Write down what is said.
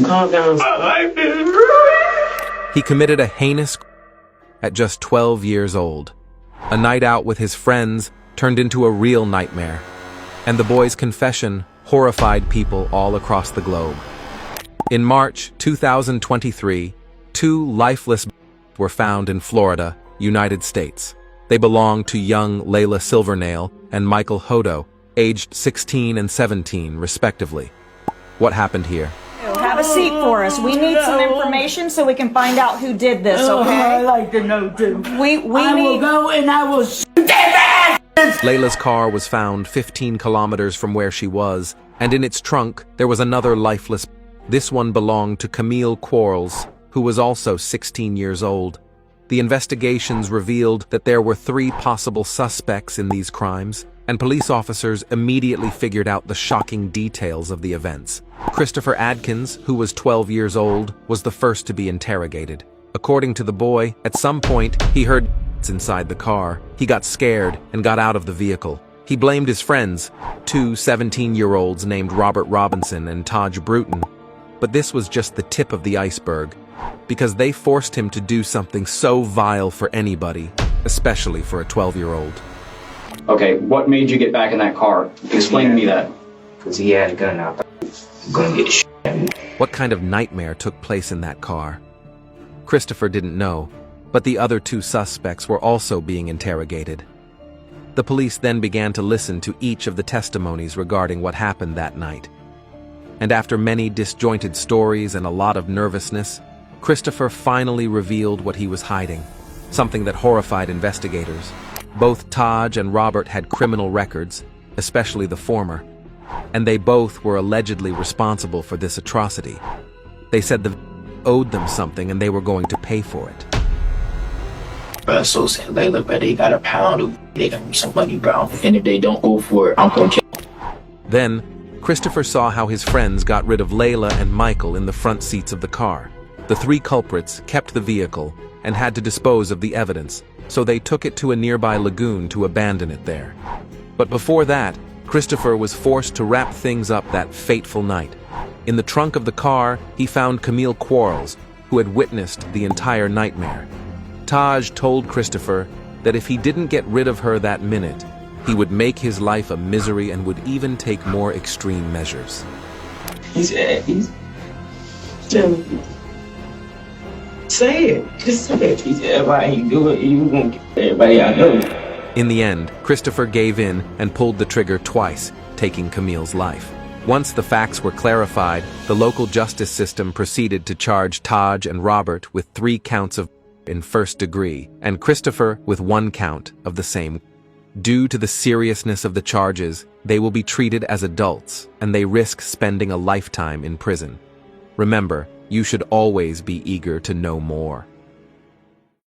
Calm down. He committed a heinous crime at just 12 years old. A night out with his friends turned into a real nightmare, and the boy's confession horrified people all across the globe. In March 2023, 2 lifeless were found in Florida, United States. They belonged to young Layla Silvernail and Michael Hodo, aged 16 and 17, respectively. What happened here? Have a seat for us. We need some information so we can find out who did this, okay? I'd like to know too. We will go and I will shoot that ass! Layla's car was found 15 kilometers from where she was, and in its trunk there was another lifeless. This one belonged to Camille Quarles, who was also 16 years old. The investigations revealed that there were 3 possible suspects in these crimes, and police officers immediately figured out the shocking details of the events. Christopher Adkins, who was 12 years old, was the first to be interrogated. According to the boy, at some point, he heard inside the car. He got scared and got out of the vehicle. He blamed his friends, 2 17-year-olds named Robert Robinson and Taj Bruton. But this was just the tip of the iceberg, because they forced him to do something so vile for anybody, especially for a 12-year-old. Okay, what made you get back in that car? Explain to me that. Because he had a gun out there. Gonna get shit. What kind of nightmare took place in that car? Christopher didn't know, but the other 2 suspects were also being interrogated. The police then began to listen to each of the testimonies regarding what happened that night. And after many disjointed stories and a lot of nervousness, Christopher finally revealed what he was hiding, something that horrified investigators. Both Taj and Robert had criminal records, especially the former, and they both were allegedly responsible for this atrocity. They said the owed them something and they were going to pay for it. Bro, so said Layla, but they got a pound of they got me some money, bro. And if they don't go for it, I'm gonna kill. Then, Christopher saw how his friends got rid of Layla and Michael in the front seats of the car. The 3 culprits kept the vehicle and had to dispose of the evidence, so they took it to a nearby lagoon to abandon it there. But before that, Christopher was forced to wrap things up that fateful night. In the trunk of the car, he found Camille Quarles, who had witnessed the entire nightmare. Taj told Christopher that if he didn't get rid of her that minute, he would make his life a misery and would even take more extreme measures. He's say it. Just say it. He said, everybody you do it, you gonna get everybody I know. In the end, Christopher gave in and pulled the trigger twice, taking Camille's life. Once the facts were clarified, the local justice system proceeded to charge Taj and Robert with 3 counts of in first degree, and Christopher with 1 count of the same. Due to the seriousness of the charges, they will be treated as adults, and they risk spending a lifetime in prison. Remember, you should always be eager to know more.